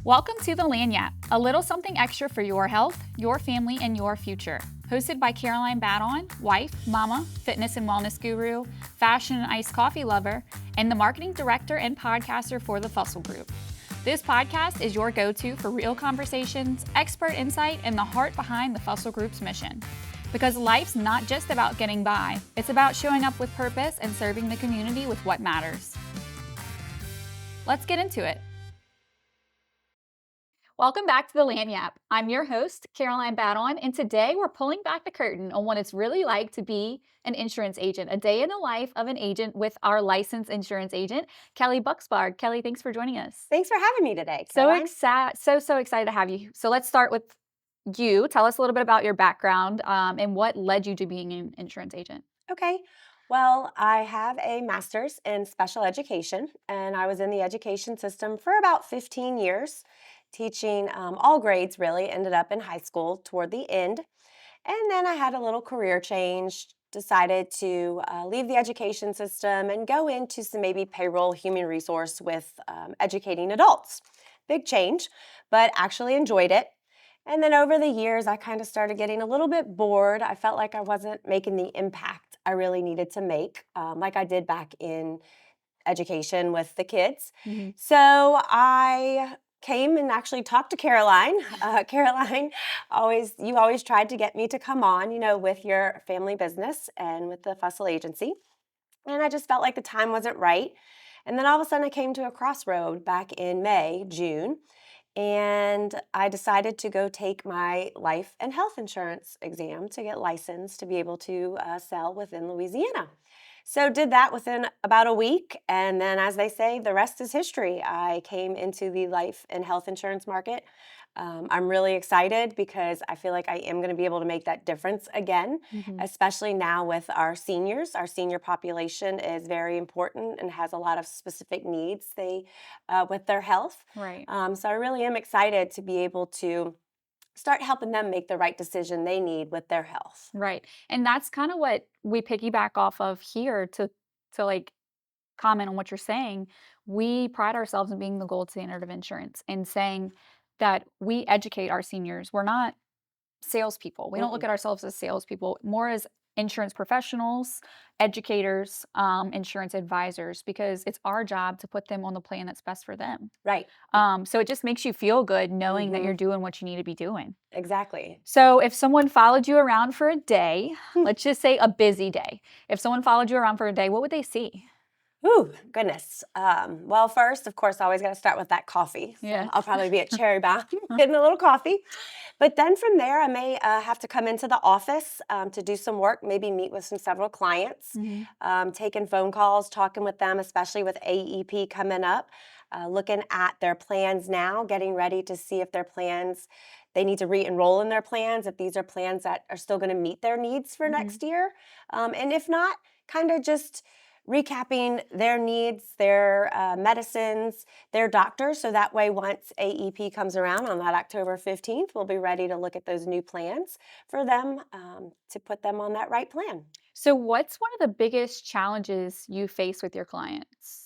Welcome to the Lanyap, a little something extra for your health, your family, and your future. Hosted by Caroline Badon, wife, mama, fitness and wellness guru, fashion and iced coffee lover, and the marketing director and podcaster for the Fussell Group. This podcast is your go-to for real conversations, expert insight, and the heart behind the Fussell Group's mission. Because life's not just about getting by, it's about showing up with purpose and serving the community with what matters. Let's get into it. Welcome back to the Lanyap. I'm your host, Caroline Badon, and today we're pulling back the curtain on what it's really like to be an insurance agent, a day in the life of an agent with our licensed insurance agent, Kelli Bucksbarg. Kelli, thanks for joining us. Thanks for having me today, So Caroline. excited to have you. So let's start with you. Tell us a little bit about your background and what led you to being an insurance agent. Okay. Well, I have a master's in special education, and I was in the education system for about 15 years, teaching all grades really, ended up in high school toward the end. And then I had a little career change, decided to leave the education system and go into some maybe payroll human resource with educating adults. Big change, but actually enjoyed it. And then over the years, I kind of started getting a little bit bored. I felt like I wasn't making the impact I really needed to make, like I did back in education with the kids. Mm-hmm. So I came and actually talked to Caroline. Caroline, you always tried to get me to come on, with your family business and with the Fussell agency. And I just felt like the time wasn't right. And then all of a sudden I came to a crossroad back in June, and I decided to go take my life and health insurance exam to get licensed to be able to sell within Louisiana. So did that within about a week, and then as they say, the rest is history. I came into the life and health insurance market. I'm really excited because I feel like I am going to be able to make that difference again, Mm-hmm. especially now with our seniors. Our senior population is very important and has a lot of specific needs with their health. Right. So I really am excited to be able to start helping them make the right decision they need with their health. Right. And that's kind of what we piggyback off of here to like comment on what you're saying. We pride ourselves in being the gold standard of insurance and saying that we educate our seniors. We're not salespeople. We don't look Mm-mm. at ourselves as salespeople, more as insurance professionals, educators, insurance advisors, because it's our job to put them on the plan that's best for them. Right. So it just makes you feel good knowing that Mm-hmm. you're doing what you need to be doing. Exactly. So if someone followed you around for a day, let's just say a busy day, if someone followed you around for a day, what would they see? Ooh, goodness. Well, first, of course, I always got to start with that coffee. So Yeah. I'll probably be at Cherry Bound getting a little coffee. But then from there, I may have to come into the office to do some work, maybe meet with several clients, Mm-hmm. taking phone calls, talking with them, especially with AEP coming up, looking at their plans now, getting ready to see if their plans, they need to re-enroll in their plans, if these are plans that are still going to meet their needs for Mm-hmm. next year. And if not, kind of just recapping their needs, their medicines, their doctors, so that way once AEP comes around on that October 15th, we'll be ready to look at those new plans for them to put them on that right plan. So what's one of the biggest challenges you face with your clients?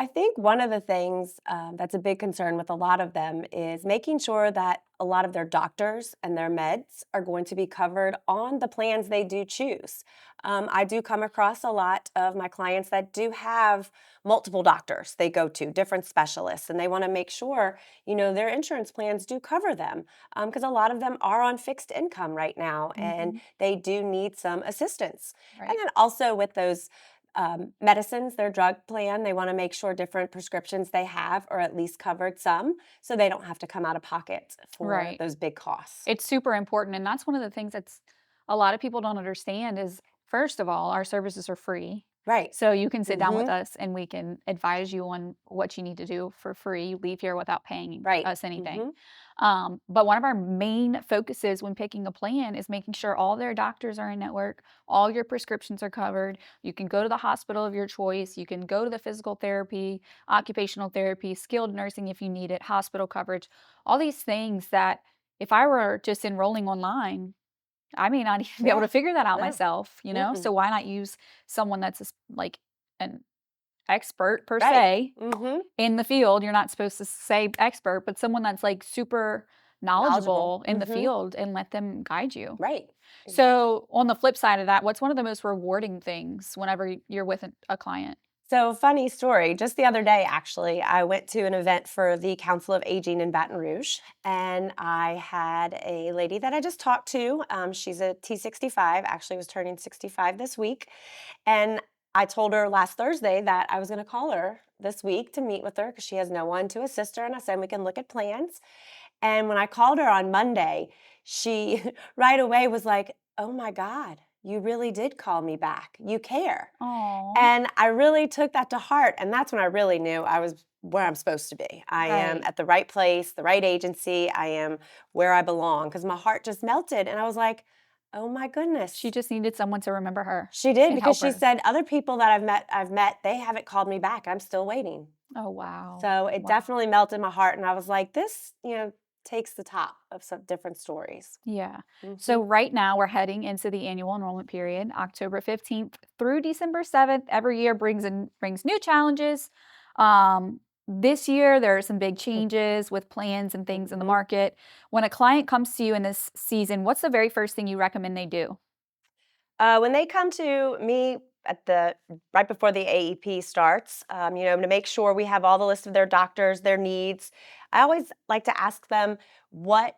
I think one of the things that's a big concern with a lot of them is making sure that a lot of their doctors and their meds are going to be covered on the plans they do choose. I do come across a lot of my clients that do have multiple doctors they go to, different specialists, and they want to make sure, their insurance plans do cover them because a lot of them are on fixed income right now and Mm-hmm. they do need some assistance. And Right. then also with those medicines, their drug plan, they want to make sure different prescriptions they have are at least covered some so they don't have to come out of pocket for Right. those big costs. It's super important. And that's one of the things that's a lot of people don't understand is, first of all, our services are free. Right. So you can sit down with Mm-hmm. us and we can advise you on what you need to do for free. You leave here without paying Right. us anything. Mm-hmm. But one of our main focuses when picking a plan is making sure all their doctors are in network, all your prescriptions are covered. You can go to the hospital of your choice. You can go to the physical therapy, occupational therapy, skilled nursing if you need it, hospital coverage, all these things that if I were just enrolling online, I may not even be able Yeah. to figure that out No. myself, Mm-mm. So why not use someone that's like an expert per Right. se Mm-hmm. in the field. You're not supposed to say expert, but someone that's like super Knowledgeable. knowledgeable in the Mm-hmm. field and let them guide you. Right. Exactly. So, on the flip side of that, what's one of the most rewarding things whenever you're with a client? So, funny story. Just the other day, actually, I went to an event for the Council of Aging in Baton Rouge, and I had a lady that I just talked to. She's a T65, actually was turning 65 this week. And I told her last Thursday that I was going to call her this week to meet with her because she has no one to assist her. And I said, we can look at plans. And when I called her on Monday, she right away was like, oh my God, you really did call me back. You care. Oh, And I really took that to heart, and that's when I really knew I was where I'm supposed to be. I am right. at the right place, the right agency. I am where I belong because my heart just melted, and I was like, "Oh my She goodness." just needed someone to remember her She did and because help she her. said other people that I've met, they haven't called me back. I'm still waiting. Oh, wow. So it Wow. definitely melted my heart, and I was like, this, takes the top of some different stories. Yeah. Mhm. So right now we're heading into the annual enrollment period, October 15th through December 7th. Every year brings new challenges. This year there are some big changes with plans and things in the Mhm. market. When a client comes to you in this season, what's the very first thing you recommend they do? When they come to me at the right before the AEP starts, to make sure we have all the list of their doctors, their needs, I always like to ask them what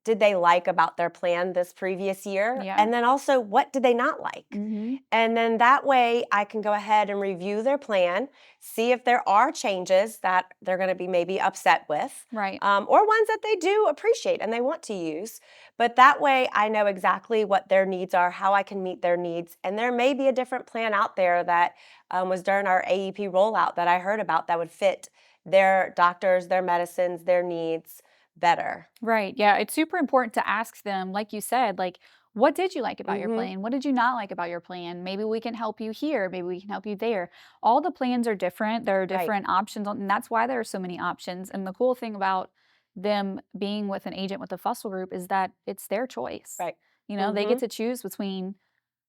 did they like about their plan this previous year, Yeah. and then also what did they not like. Mhm. And then that way I can go ahead and review their plan, see if there are changes that they're going to be maybe upset with, Right. or ones that they do appreciate and they want to use. But that way I know exactly what their needs are, how I can meet their needs. And there may be a different plan out there that was during our AEP rollout that I heard about that would fit their doctors, their medicines, their needs better. Right. Yeah. It's super important to ask them, like you said, like, what did you like about your Hmm. plan? What did you not like about your plan? Maybe we can help you here. Maybe we can help you there. All the plans are different. There are Right. different options, and that's why there are so many options. And the cool thing about them being with an agent with the Fussell Group is that it's their choice. Right. They get Hmm. to choose between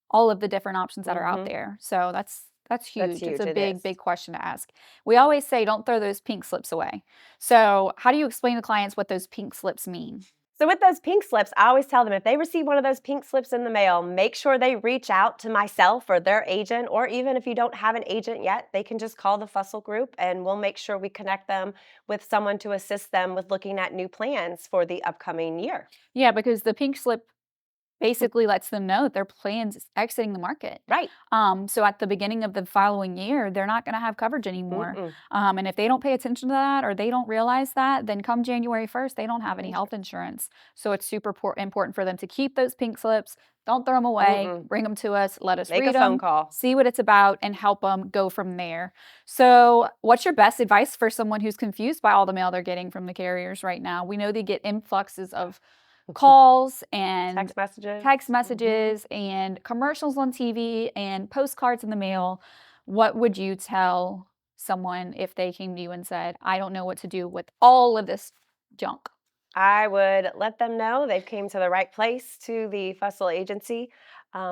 all of the different options that are out Hmm. there. So that's That's huge. It's huge. a It is. big question to ask. We always say don't throw those pink slips away. So, how do you explain to clients what those pink slips mean? So with those pink slips, I always tell them if they receive one of those pink slips in the mail, make sure they reach out to myself or their agent, or even if you don't have an agent yet, they can just call the Fussell Group and we'll make sure we connect them with someone to assist them with looking at new plans for the upcoming year. Yeah, because the pink slip basically lets them know that their plan's exiting the market. Right. So at the beginning of the following year, they're not going to have coverage anymore. Mm-mm. And if they don't pay attention to that or they don't realize that, then come January 1st, they don't have any health insurance. So it's super important for them to keep those pink slips. Don't throw them away. Mm-mm. Bring them to us. Let us Make a read phone them, call. see what it's about, and help them go from there. So, what's your best advice for someone who's confused by all the mail they're getting from the carriers right now? We know they get influxes of calls and Text messages. text Hmm. messages and commercials on TV and postcards in the mail. What would you tell someone if they came to you and said, I don't know what to do with all of this junk? I would let them know they've came to the right place, to the Fussell agency,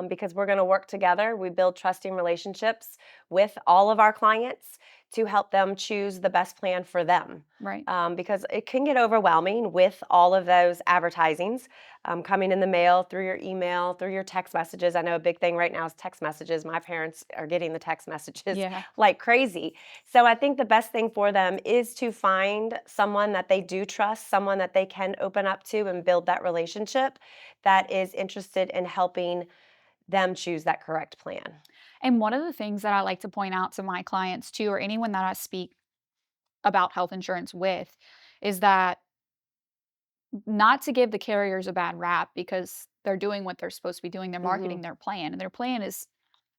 because we're going to work together. We build trusting relationships with all of our clients to help them choose the best plan for them. Right. Because it can get overwhelming with all of those advertisings coming in the mail, through your email, through your text messages. I know a big thing right now is text messages. My parents are getting the text messages Yeah. like crazy. So I think the best thing for them is to find someone that they do trust, someone that they can open up to and build that relationship that is interested in helping them choose that correct plan. And one of the things that I like to point out to my clients too, or anyone that I speak about health insurance with, is that not to give the carriers a bad rap because they're doing what they're supposed to be doing. They're Hmm. marketing their plan, and their plan is,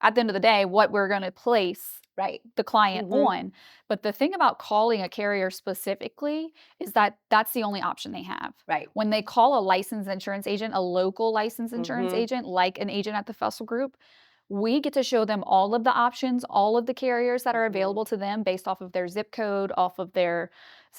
at the end of the day, what we're going to place Right. the client Hmm. on. But the thing about calling a carrier specifically is that that's the only option they have. Right. When they call a licensed insurance agent, a local licensed insurance Hmm. agent, like an agent at the Fussell Group, we get to show them all of the options, all of the carriers that are Hmm. available to them based off of their zip code, off of their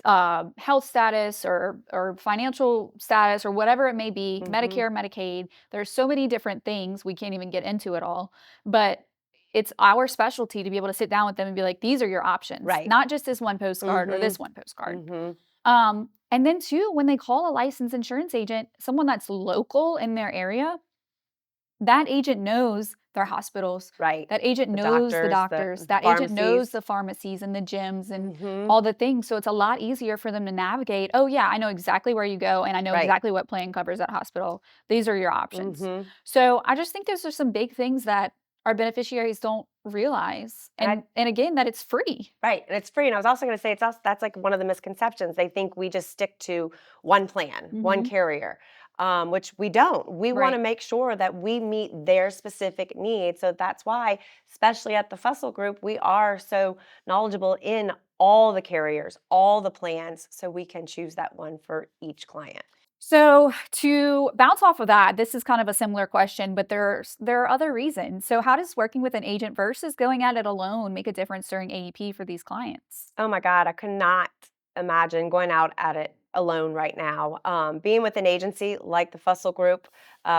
health status or financial status or whatever it may be, Hmm. Medicare, Medicaid. There's so many different things we can't even get into it all, but it's our specialty to be able to sit down with them and be like, these are your options, Right. not just this one postcard or Mhm. this one postcard. Mhm. And then too, when they call a licensed insurance agent, someone that's local in their area, that agent knows their hospitals. Right. That agent The knows the doctors, doctors. the That agent knows pharmacies. the pharmacies and the gyms and Mhm. all the things. So it's a lot easier for them to navigate. Oh, yeah, I know exactly where you go and I know Right. exactly what plan covers that hospital. These are your options. Mhm. So I just think those are some big things that our beneficiaries don't realize. And I And again, that it's free. Right, and it's free, and I was also gonna say it's also that's, like, one of the misconceptions. They think we just stick to one plan, one Hmm. carrier, which we don't. We wanna Right. make sure that we meet their specific needs, so that's why, especially at the Fussell Group, we are so knowledgeable in all the carriers, all the plans, so we can choose that one for each client. So to bounce off of that, this is kind of a similar question, but there are other reasons. So how does working with an agent versus going at it alone make a difference during AEP for these clients? Oh my god, I could not imagine going out at it alone right now. Being with an agency like the Fussell Group,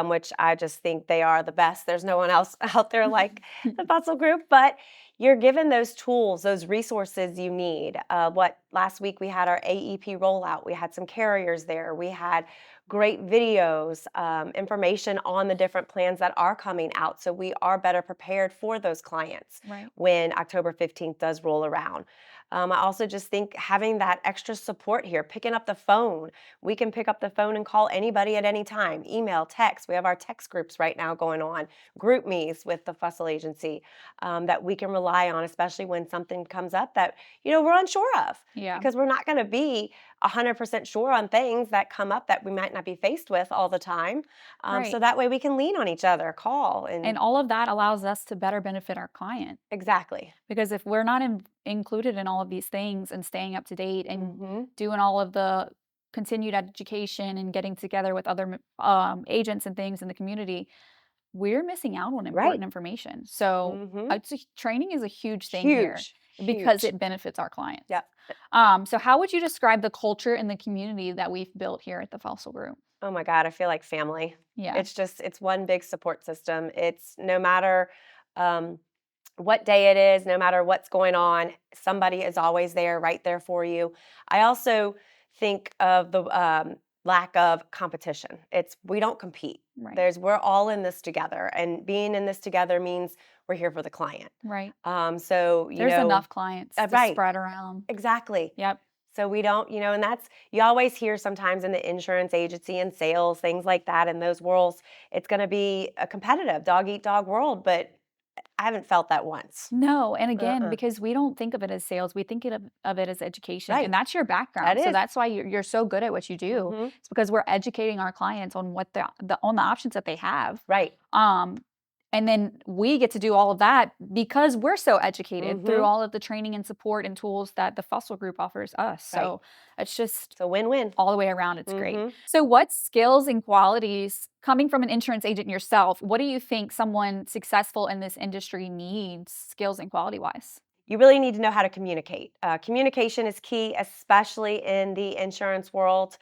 which I just think they are the best. There's no one else out there like the Fussell Group, but you're given those tools, those resources you need. What last week we had our AEP rollout. We had some carriers there. We had great videos, information on the different plans that are coming out, so we are better prepared for those clients Right. when October 15th does roll around. I also just think having that extra support here, picking up the phone. We can pick up the phone and call anybody at any time, email, text. We have our text groups right now going on, group me's with the Fussell Agency that we can rely on, especially when something comes up that, we're unsure of Yeah. because we're not going to be 100% sure on things that come up that we might not be faced with all the time. So Right. that way we can lean on each other, call, and And all of that allows us to better benefit our client. exactly. Because if we're not included in all of these things and staying up to date and Hmm. doing all of the continued education and getting together with other agents and things in the community, we're missing out on Right. important information. So Hmm. training is a huge thing here Huge, because huge. it benefits our clients. Yep. So how would you describe the culture and the community that we've built here at the Fossil Group? Oh my god, I feel like family. Yeah. It's one big support system. It's no matter, um, what day it is, no matter what's going on, somebody is always there, right there for you. I also think of the, lack of competition. It's we don't compete. Right. We're all in this together, and being in this together means we're here for the client. Right. So, There's enough clients to right, spread around. exactly. Yep. So we don't, and that's you always hear sometimes in the insurance agency and sales, things like that in those worlds, it's going to be a competitive dog eat dog world, but I haven't felt that once. No, and again, Uh-uh. because we don't think of it as sales, we think of it as education, and Right. that's your That background. So is. that's why you're so good at what you do. Mhm. It's because we're educating our clients on what the on the options that they have. Right. Um, and then we get to do all of that because we're so educated through Mhm. all of the training and support and tools that the Fussell Group offers us. Right. So it's just So win-win. all the way around, it's great. Mhm. So what skills and qualities coming from an insurance agent yourself, what do you think someone successful in this industry needs skills and quality wise? You really need to know how to communicate. Communication is key, especially in the insurance world.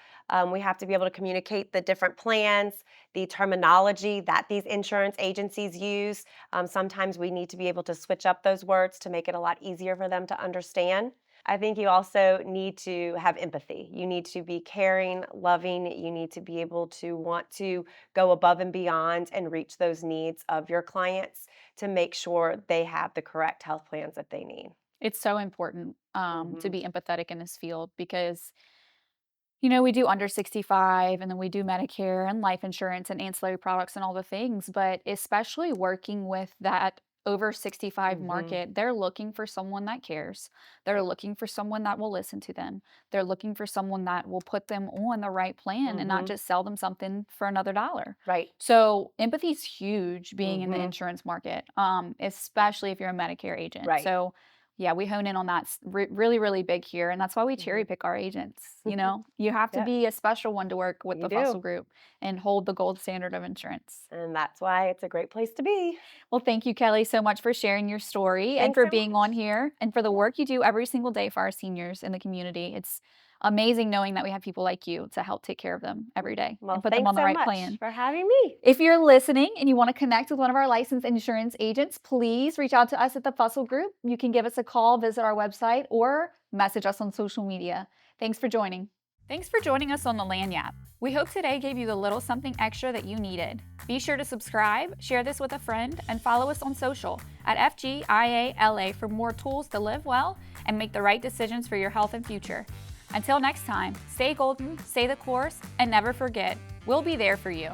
We have to be able to communicate the different plans, the terminology that these insurance agencies use. Sometimes we need to be able to switch up those words to make it a lot easier for them to understand. I think you also need to have empathy. You need to be caring, loving. You need to be able to want to go above and beyond and reach those needs of your clients to make sure they have the correct health plans that they need. It's so important to Mhm. be empathetic in this field because, you know, we do under 65 and then we do Medicare and life insurance and ancillary products and all the things. But especially working with that over 65 Mhm. market, they're looking for someone that cares. They're looking for someone that will listen to them. They're looking for someone that will put them on the right plan and not Mhm. just sell them something for another dollar. Right. So empathy is huge being in the Mhm. insurance market, especially if you're a Medicare agent. Right. So yeah, we hone in on that really, really big here, and that's why we cherry Mhm. pick our agents. You know, you have to Yep. be a special one to work with You the do. Fussell Group and hold the gold standard of insurance. And that's why it's a great place to be. Well, thank you, Kelly, so much for sharing your story and Thanks for so being on much. here and for the work you do every single day for our seniors in the community. It's amazing knowing that we have people like you to help take care of them every day Well, and put them thanks on the so right much plan. for having me. If you're listening and you want to connect with one of our licensed insurance agents, please reach out to us at the Fussell Group. You can give us a call, visit our website, or message us on social media. Thanks for joining. Thanks for joining us on the Lanyap. We hope today gave you the little something extra that you needed. Be sure to subscribe, share this with a friend, and follow us on social at FGIALA for more tools to live well and make the right decisions for your health and future. Until next time, stay golden, stay the course, and never forget, we'll be there for you.